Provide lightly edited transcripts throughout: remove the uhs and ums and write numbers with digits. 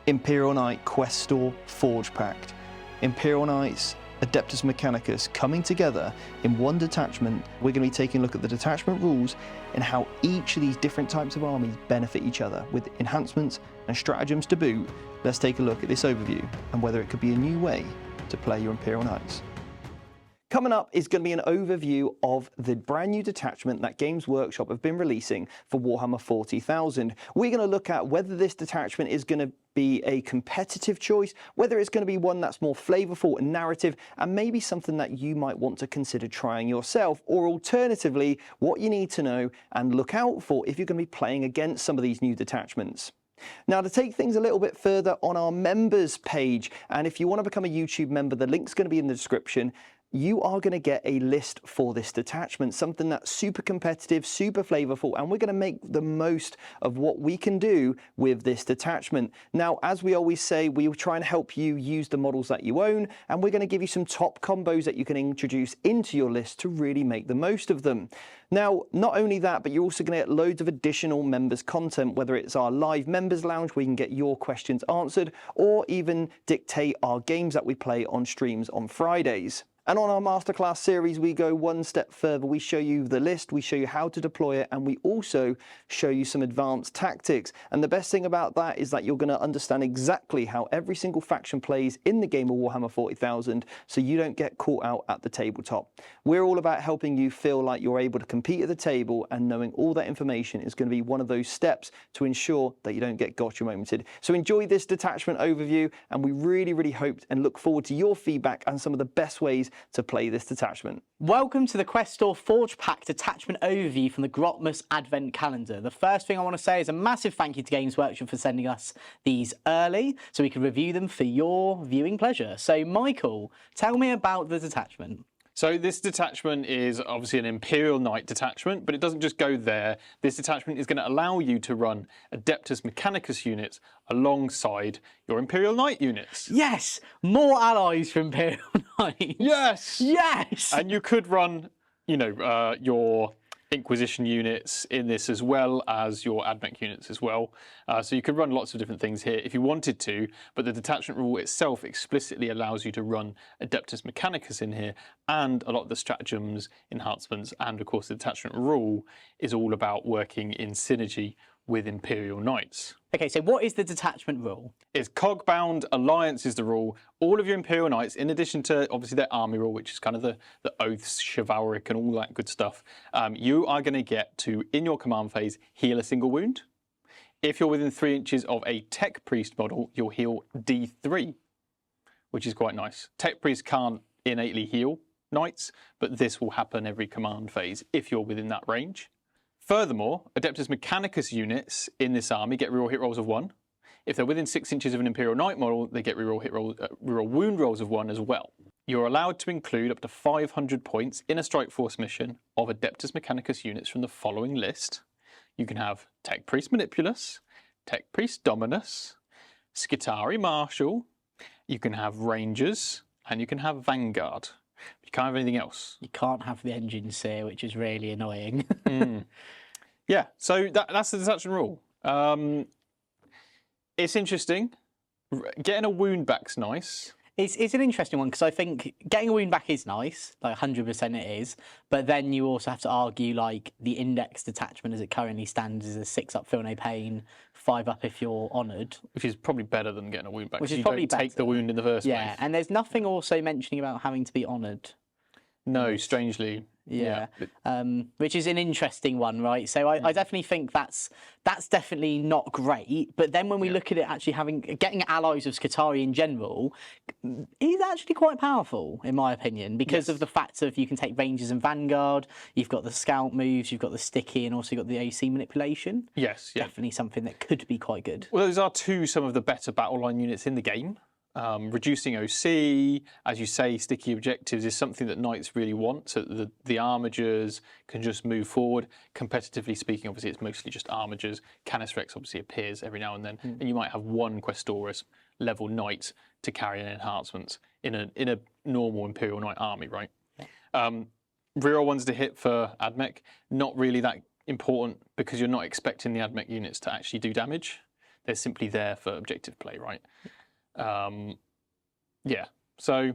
Imperial Knight Questor Forge Pact. Imperial Knights, Adeptus Mechanicus coming together in one detachment. We're going to be taking a look at the detachment rules and how each of these different types of armies benefit each other with enhancements and stratagems to boot. Let's take a look at this overview and whether it could be a new way to play your Imperial Knights. Coming up is going to be an overview of the brand new detachment that Games Workshop have been releasing for Warhammer 40,000. We're going to look at whether this detachment is going to be a competitive choice, whether it's going to be one that's more flavorful and narrative, and maybe something that you might want to consider trying yourself, or alternatively, what you need to know and look out for if you're going to be playing against some of these new detachments. Now, to take things a little bit further, on our members page, and if you want to become a YouTube member, the link's going to be in the description. You are going to get a list for this detachment, something that's super competitive, super flavorful, and we're going to make the most of what we can do with this detachment. Now, as we always say, we will try and help you use the models that you own, and we're going to give you some top combos that you can introduce into your list to really make the most of them. Now, not only that, but you're also going to get loads of additional members content, whether it's our live members lounge where you can get your questions answered, or even dictate our games that we play on streams on Fridays. And on our masterclass series, we go one step further. We show you the list, we show you how to deploy it, and we also show you some advanced tactics. And the best thing about that is that you're going to understand exactly how every single faction plays in the game of Warhammer 40,000, so you don't get caught out at the tabletop. We're all about helping you feel like you're able to compete at the table, and knowing all that information is going to be one of those steps to ensure that you don't get gotcha momented. So enjoy this detachment overview, and we really hope and look forward to your feedback and some of the best ways to play this detachment. Welcome to the Questor Forge Pack detachment overview from the Grotmas Advent calendar. The first thing I want to say is a massive thank you to Games Workshop for sending us these early so we can review them for your viewing pleasure. So Michael, tell me about the detachment. So this detachment is obviously an Imperial Knight detachment, but it doesn't just go there. This detachment is going to allow you to run Adeptus Mechanicus units alongside your Imperial Knight units. Yes! More allies for Imperial Knights. Yes! Yes! And you could run, you know, your Inquisition units in this as well as your Admech units as well. So you could run lots of different things here if you wanted to, but the detachment rule itself explicitly allows you to run Adeptus Mechanicus in here, and a lot of the stratagems, enhancements, and of course the detachment rule is all about working in synergy with Imperial Knights. Okay, so what is the detachment rule? It's cog-bound, alliance is the rule. All of your Imperial Knights, in addition to obviously their army rule, which is kind of the oaths, chivalric, and all that good stuff, you are going to get to, in your command phase, heal a single wound. If you're within 3 inches of a Tech Priest model, you'll heal D3, which is quite nice. Tech Priest can't innately heal Knights, but this will happen every command phase if you're within that range. Furthermore, Adeptus Mechanicus units in this army get reroll hit rolls of 1. If they're within 6 inches of an Imperial Knight model, they get reroll wound rolls of 1 as well. You're allowed to include up to 500 points in a Strike Force mission of Adeptus Mechanicus units from the following list. You can have Tech Priest Manipulus, Tech Priest Dominus, Skitarii Marshal, you can have Rangers, and you can have Vanguard. You can't have anything else. You can't have the engine sear, which is really annoying. Yeah, so that's the detachment rule. It's interesting. Getting a wound back's nice. It's an interesting one because I think getting a wound back is nice, like 100% it is. But then you also have to argue like the index detachment as it currently stands is a 6 up, feel no pain, 5 up if you're honoured. Which is probably better than getting a wound back. Which is you probably don't take the wound in the first place. Yeah, and there's nothing also mentioning about having to be honoured. No, strangely. Yeah. Which is an interesting one, right? So I definitely think that's definitely not great. But then when we look at it actually getting allies of Skitarii in general is actually quite powerful, in my opinion, because of the fact of you can take Rangers and Vanguard, you've got the scout moves, you've got the sticky, and also you've got the AC manipulation. Yes, yeah. Definitely something that could be quite good. Well, those are some of the better battle line units in the game. Reducing OC, as you say, sticky objectives is something that Knights really want, so that the armigers can just move forward. Competitively speaking, obviously it's mostly just armigers. Canis Rex obviously appears every now and then, and you might have one Questoris level Knight to carry an enhancement in a normal Imperial Knight army, right? Reroll ones to hit for Admech, not really that important because you're not expecting the Admech units to actually do damage. They're simply there for objective play, right? Yeah. So,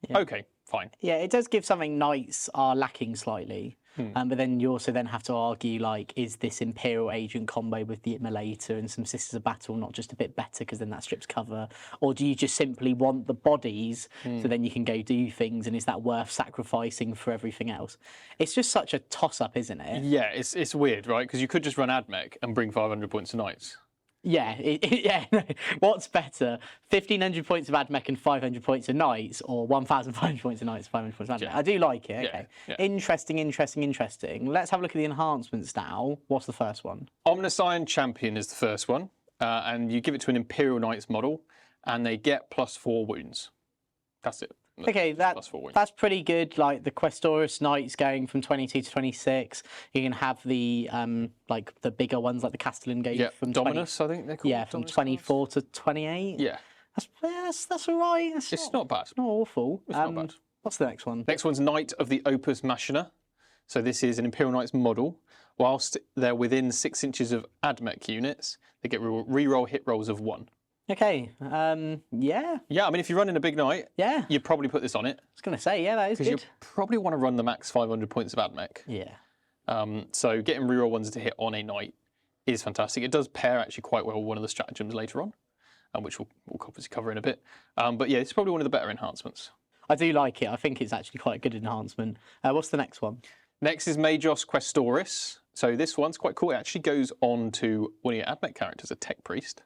okay, fine. Yeah, it does give something knights are lacking slightly. But then you also then have to argue, like, is this Imperial Agent combo with the Immolator and some Sisters of Battle not just a bit better because then that strips cover? Or do you just simply want the bodies so then you can go do things, and is that worth sacrificing for everything else? It's just such a toss-up, isn't it? Yeah, it's weird, right? Because you could just run Admech and bring 500 points to knights. Yeah, what's better, 1,500 points of Admech and 500 points of knights, or 1,500 points of knights, 500 points of Admech? I do like it. Okay, interesting. Let's have a look at the enhancements now. What's the first one? Omniscient Champion is the first one, and you give it to an Imperial Knights model, and they get +4 wounds. That's it. Okay, that's pretty good. Like the Questoris Knights going from 22 to 26. You can have the like the bigger ones, like the Castellan go from Dominus, I think they're called. Yeah, from 24 to 28. Yeah, that's all right. It's not bad. Not awful. It's not bad. What's the next one? Next one's Knight of the Opus Machina. So this is an Imperial Knights model. Whilst they're within 6 inches of Admech units, they get reroll hit rolls of 1. Okay, yeah. Yeah, I mean, if you're running a big knight, you'd probably put this on it. I was going to say, that is good. Because you probably want to run the max 500 points of Admech. Yeah. So getting reroll ones to hit on a knight is fantastic. It does pair actually quite well with one of the stratagems later on, which we'll obviously cover in a bit. But yeah, it's probably one of the better enhancements. I do like it. I think it's actually quite a good enhancement. What's the next one? Next is Magos Questoris. So this one's quite cool. It actually goes on to one of your Admech characters, a Tech Priest.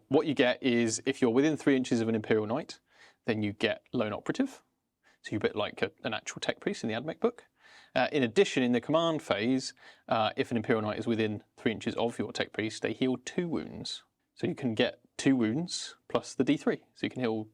What you get is, if you're within 3 inches of an Imperial Knight, then you get Lone Operative. So you're a bit like an actual Tech Priest in the Admech book. In addition, in the command phase, if an Imperial Knight is within 3 inches of your Tech Priest, they heal 2 wounds. So you can get 2 wounds plus the D3. So you can heal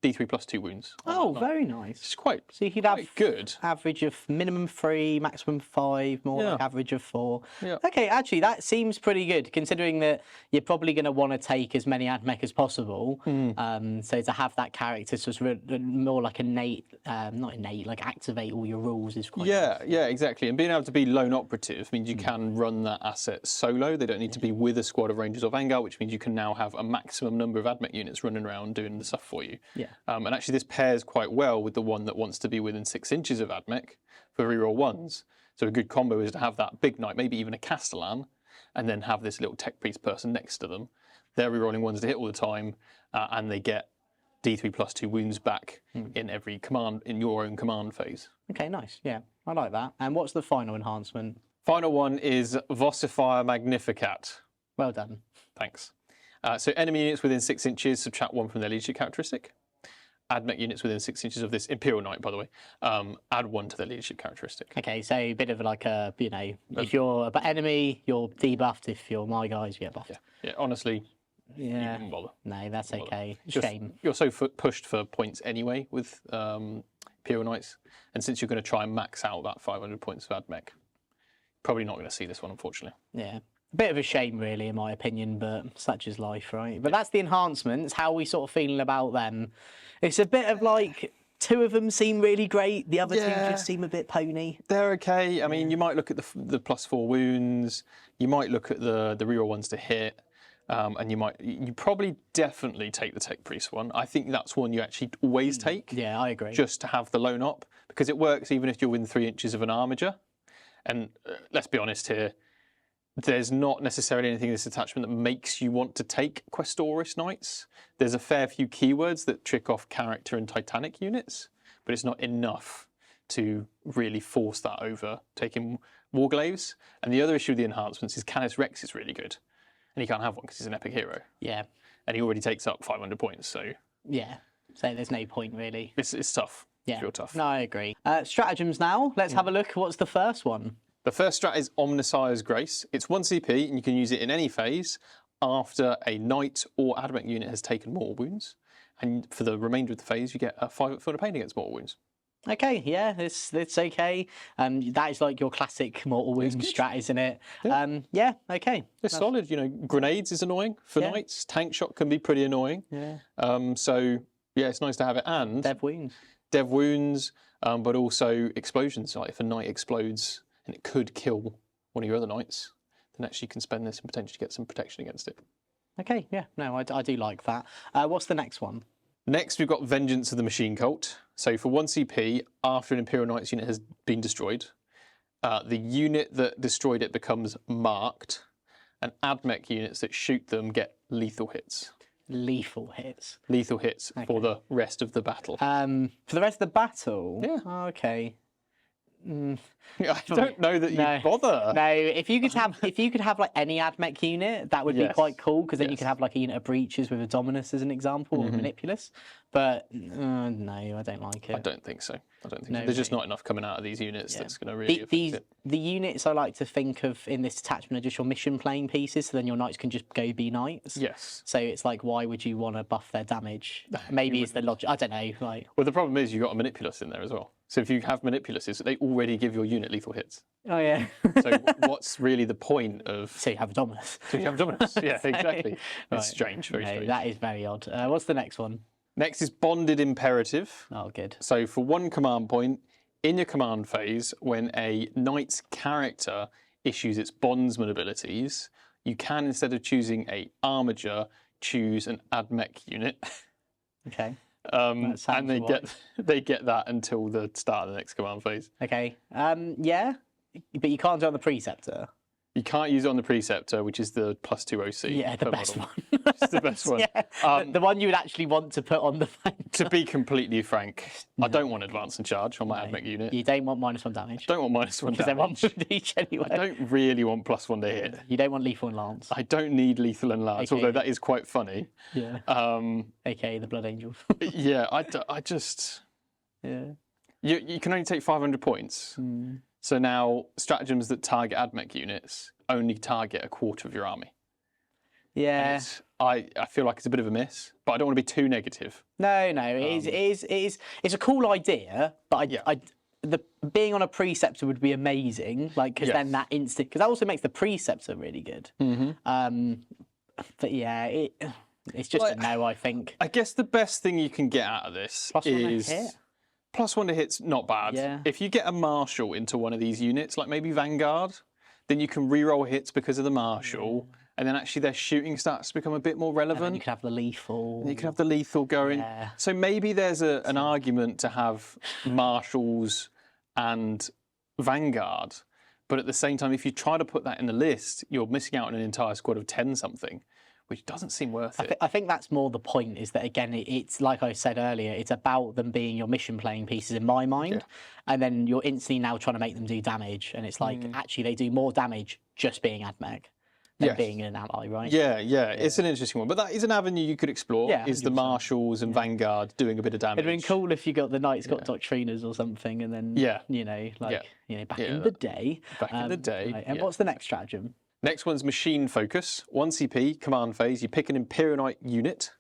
D3 plus 2 wounds. Oh, very nice. It's quite, so you could have good. Average of minimum 3, maximum 5, more like average of 4. Yeah. Okay, actually, that seems pretty good, considering that you're probably going to want to take as many Admech as possible. So to have that character sort of more like not innate, like activate all your rules is quite nice. Yeah, exactly. And being able to be Lone Operative means you can run that asset solo. They don't need to be with a squad of Rangers or Vanguard, which means you can now have a maximum number of Admech units running around doing the stuff for you. Yeah. And actually this pairs quite well with the one that wants to be within 6 inches of Admech for reroll ones. So a good combo is to have that big knight, maybe even a Castellan, and then have this little Tech Priest person next to them. They're rerolling ones to hit all the time, and they get D3 plus 2 wounds back in every command, in your own command phase. Okay, nice. Yeah, I like that. And what's the final enhancement? Final one is Vocifier Magnificat. Well done. Thanks. So enemy units within 6 inches, subtract 1 from their leadership characteristic. Admech units within 6 inches of this Imperial Knight, by the way, add 1 to their leadership characteristic. Okay, so a bit of like a, if you're an enemy, you're debuffed. If you're my guys, you get buffed. Yeah, honestly, you yeah. wouldn't bother. No, that's okay. Just, shame. you're so pushed for points anyway with Imperial Knights, and since you're going to try and max out that 500 points of Admech, probably not going to see this one, unfortunately. Yeah. A bit of a shame, really, in my opinion, but such is life, right? But that's the enhancements. How are we sort of feeling about them? It's a bit of like, 2 of them seem really great. The other 2 just seem a bit pony. They're okay. I mean, you might look at the +4 wounds. You might look at the reroll ones to hit. And you probably definitely take the Tech Priest one. I think that's one you actually always take. Yeah, I agree. Just to have the Lone Op, because it works even if you're within 3 inches of an Armiger. And let's be honest here, there's not necessarily anything in this attachment that makes you want to take Questoris Knights. There's a fair few keywords that trick off character and Titanic units, but it's not enough to really force that over taking Warglaves. And the other issue with the enhancements is Canis Rex is really good. And he can't have one because he's an epic hero. Yeah. And he already takes up 500 points, so... Yeah, so there's no point, really. It's tough. Yeah. It's real tough. No, I agree. Stratagems now. Let's have a look. What's the first one? The first strat is Omnissiah's Grace. It's 1 CP, and you can use it in any phase after a Knight or Admech unit has taken mortal wounds. And for the remainder of the phase, you get a 5 foot of pain against mortal wounds. Okay, yeah, it's okay. That is like your classic mortal wound strat, isn't it? Yeah, okay. It's solid. You know, grenades is annoying for Knights. Tank shot can be pretty annoying. Yeah. So yeah, it's nice to have it. And Dev wounds, but also explosions. Like if a Knight explodes and it could kill one of your other Knights, then actually you can spend this and potentially get some protection against it. Okay, yeah, no, I do like that. What's the next one? Next, we've got Vengeance of the Machine Cult. So for 1 CP, after an Imperial Knights unit has been destroyed, the unit that destroyed it becomes marked, and Admech units that shoot them get lethal hits. Lethal hits. Lethal hits for the rest of the battle. For the rest of the battle? Yeah. Oh, okay. I don't know that you bother. No, if you could have like any Admech unit, that would be quite cool, because then you could have like a unit of breaches with a Dominus as an example, or a Manipulus. But no, I don't like it. I don't think so. I don't think so. There's just not enough coming out of these units that's going to really affect it. The units I like to think of in this detachment are just your mission playing pieces, so then your knights can just go be knights. Yes. So it's like, why would you want to buff their damage? Maybe it's the logic. I don't know. Like, well, the problem is you've got a Manipulus in there as well. So if you have Manipuluses, they already give your unit lethal hits. Oh yeah. So what's really the point of? So you have a Dominus. So you have a Dominus. Yeah, exactly. It's strange. Very strange. That is very odd. What's the next one? Next is Bonded Imperative. Oh, good. So for 1 command point, in your command phase, when a knight's character issues its bondsman abilities, you can, instead of choosing a armiger, choose an Admech unit. Okay. And they get that until the start of the next command phase. Okay. Yeah, but you can't do it on the Preceptor. You can't use it on the Preceptor, which is the +2 OC. Yeah, the best model. one. It's the best one. Yeah. The one you would actually want to put on the Vanguard. To be completely frank, I don't want Advance and Charge on my Admech unit. You don't want -1 damage. I don't want -1 damage. Because they're 1 with each anyway. I don't really want +1 to hit. You don't want Lethal and Lance. I don't need Lethal and Lance, although that is quite funny. Yeah. AKA the Blood Angels. Yeah, I just... Yeah. You can only take 500 points. So now stratagems that target Admech units only target a quarter of your army. Yeah. I feel like it's a bit of a miss, but I don't want to be too negative. No, it's a cool idea, but being on a Preceptor would be amazing, like, because then that instant, because that also makes the Preceptor really good. But yeah, it's just a no, I think. I guess the best thing you can get out of this is +1 to hit's not bad. Yeah. If you get a Marshal into one of these units, like maybe Vanguard, then you can reroll hits because of the Marshal, and then actually their shooting stats become a bit more relevant. And you could have the lethal. And you can have the lethal going. Yeah. So maybe there's an argument to have Marshals and Vanguard, but at the same time, if you try to put that in the list, you're missing out on an entire squad of 10-something. Which doesn't seem worth it. I think that's more the point, is that, again, it's like I said earlier, it's about them being your mission playing pieces in my mind. And then you're instantly now trying to make them do damage. And it's like, actually, they do more damage just being Admech than being an ally, right? Yeah, it's an interesting one. But that is an avenue you could explore, is the Marshals and Vanguard doing a bit of damage. It'd been cool if you got the Knights got Doctriners or something, and then, back in the day. Back in the day. Right. And what's the next stratagem? Next one's Machine Focus. 1 CP, command phase. You pick an Imperial Knight unit,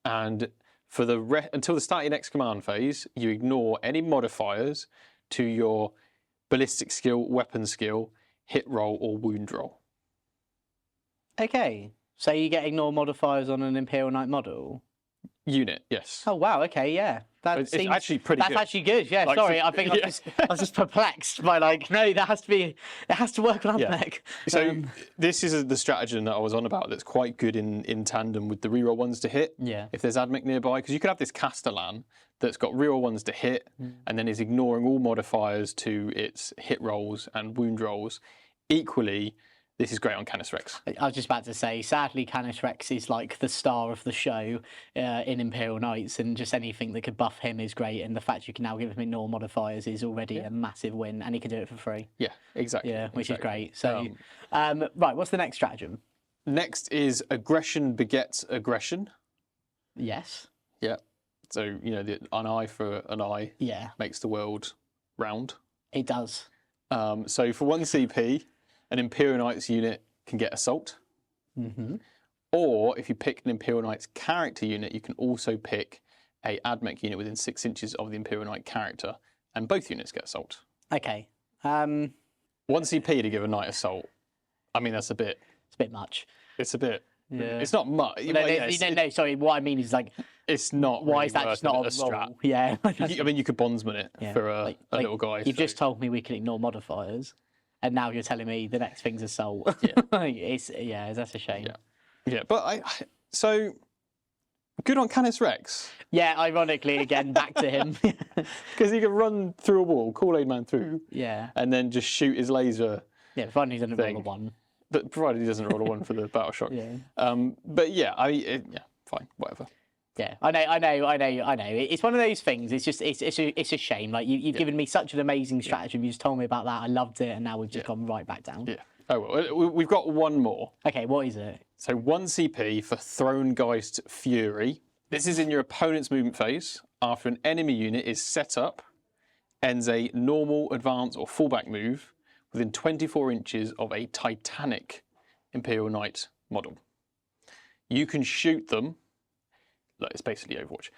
and for until the start of your next command phase, you ignore any modifiers to your ballistic skill, weapon skill, hit roll, or wound roll. Okay, so you get ignore modifiers on an Imperial Knight model? Unit, yes. Oh wow, okay, yeah. It's actually pretty good. That's actually good, yeah. Like, sorry, I think I was just perplexed by, like, no, it has to work on Admech. So this is the stratagem that I was on about that's quite good in tandem with the reroll ones to hit. Yeah. If there's Admech nearby, because you could have this Castellan that's got reroll ones to hit and then is ignoring all modifiers to its hit rolls and wound rolls. Equally, this is great on Canis Rex. I was just about to say, sadly, Canis Rex is like the star of the show in Imperial Knights, and just anything that could buff him is great. And the fact you can now give him ignore modifiers is already a massive win, and he can do it for free. Yeah, exactly. Yeah, which is great. So, right, what's the next stratagem? Next is Aggression Begets Aggression. Yes. Yeah. So, an eye for an eye makes the world round. It does. So for 1 CP, an Imperial Knights unit can get Assault. Or if you pick an Imperial Knights character unit, you can also pick a Admech unit within 6 inches of the Imperial Knight character, and both units get Assault. Okay. 1 CP to give a Knight Assault. I mean, that's a bit... It's a bit much. It's a bit... Yeah. It's not much. No, sorry, what I mean is, like... It's not Why really is that just not a strat. roll? Yeah. I mean, you could bondsman it for a little guy. You've just told me we can ignore modifiers, and now you're telling me the next thing's Assault. That's a shame. Yeah, but so good on Canis Rex. Yeah, ironically, again, back to him. Because he can run through a wall, Kool-Aid Man through, Yeah. and then just shoot his laser. Yeah, provided he doesn't roll a Thing. 1. But provided he doesn't roll a 1 for the battle shock. Yeah. But yeah, yeah, fine, whatever. Yeah, I know. It's one of those things. It's just, it's a shame. Like you've given me such an amazing stratagem. You just told me about that. I loved it, and now we've just gone right back down. Yeah. Oh well, we've got one more. Okay, what is it? So 1 CP for Thronegeist Fury. This is in your opponent's movement phase. After an enemy unit is set up, ends a normal, advance, or fallback move within 24 inches of a Titanic Imperial Knight model. You can shoot them. Look, it's basically Overwatch.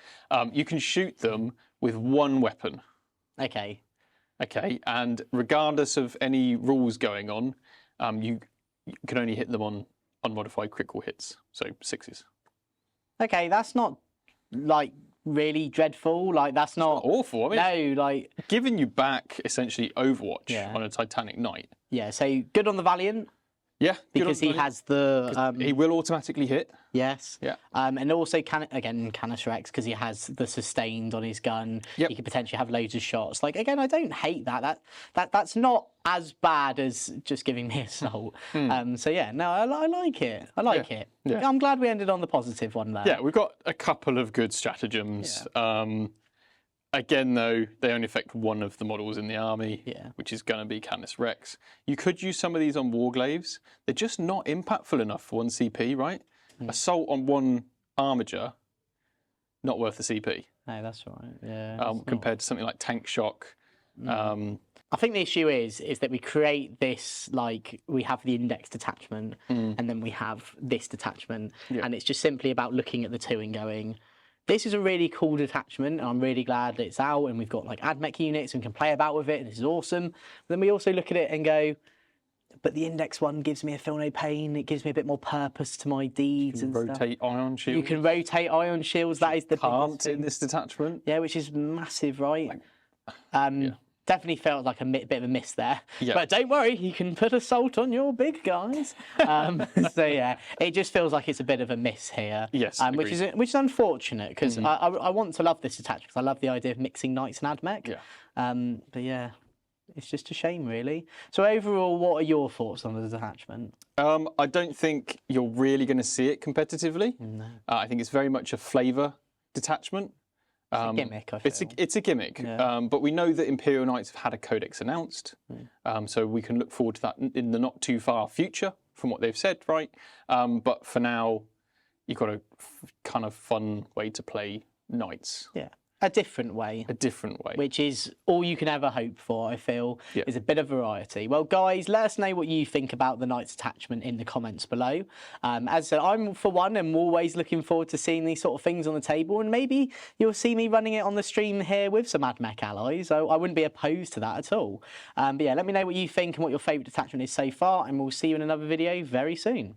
You can shoot them with 1 weapon. Okay. Okay, and regardless of any rules going on, you can only hit them on unmodified critical hits, so 6s. Okay, that's not like really dreadful. Like that's not awful. I mean, no, like giving you back essentially Overwatch on a Titanic Knight. Yeah, so good on the Valiant. Yeah, because he has the he will automatically hit. Yes. Yeah. And also Canis Rex because he has the sustained on his gun. Yep. He could potentially have loads of shots. Like again, I don't hate that. That's not as bad as just giving me assault. So yeah, no, I like it. I like it. Yeah. I'm glad we ended on the positive one there. Yeah, we've got a couple of good stratagems. Yeah. Again, though, they only affect 1 of the models in the army, which is going to be Canis Rex. You could use some of these on Warglaves. They're just not impactful enough for 1 CP, right? Assault on 1 Armiger, not worth the CP. No, that's right. Yeah. Compared to something like Tank Shock. I think the issue is that we create this, like, we have the index detachment and then we have this detachment. And it's just simply about looking at the 2 and going, this is a really cool detachment, and I'm really glad that it's out, and we've got like Admech units and can play about with it, and this is awesome. But then we also look at it and go, but the index one gives me a feel no pain. It gives me a bit more purpose to my deeds and rotate stuff. ion shields. You can rotate ion shields. That is the biggest thing in this detachment. Yeah, which is massive, right? Definitely felt like a bit of a miss there. Yeah. But don't worry, you can put assault on your big guys. So yeah, it just feels like it's a bit of a miss here. Yes, which is unfortunate because I want to love this attachment because I love the idea of mixing Knights and Admech. Yeah. But yeah, it's just a shame really. So overall, what are your thoughts on the detachment? I don't think you're really going to see it competitively. No. I think it's very much a flavour detachment. It's a gimmick, I feel. It's a gimmick, but we know that Imperial Knights have had a codex announced, so we can look forward to that in the not too far future from what they've said, right? But for now, you've got a kind of fun way to play Knights. Yeah. A different way. A different way. Which is all you can ever hope for, I feel, is a bit of variety. Well, guys, let us know what you think about the Knights Detachment in the comments below. As I said, I'm, for one, am always looking forward to seeing these sort of things on the table, and maybe you'll see me running it on the stream here with some Admech allies. I wouldn't be opposed to that at all. But yeah, let me know what you think and what your favourite detachment is so far, and we'll see you in another video very soon.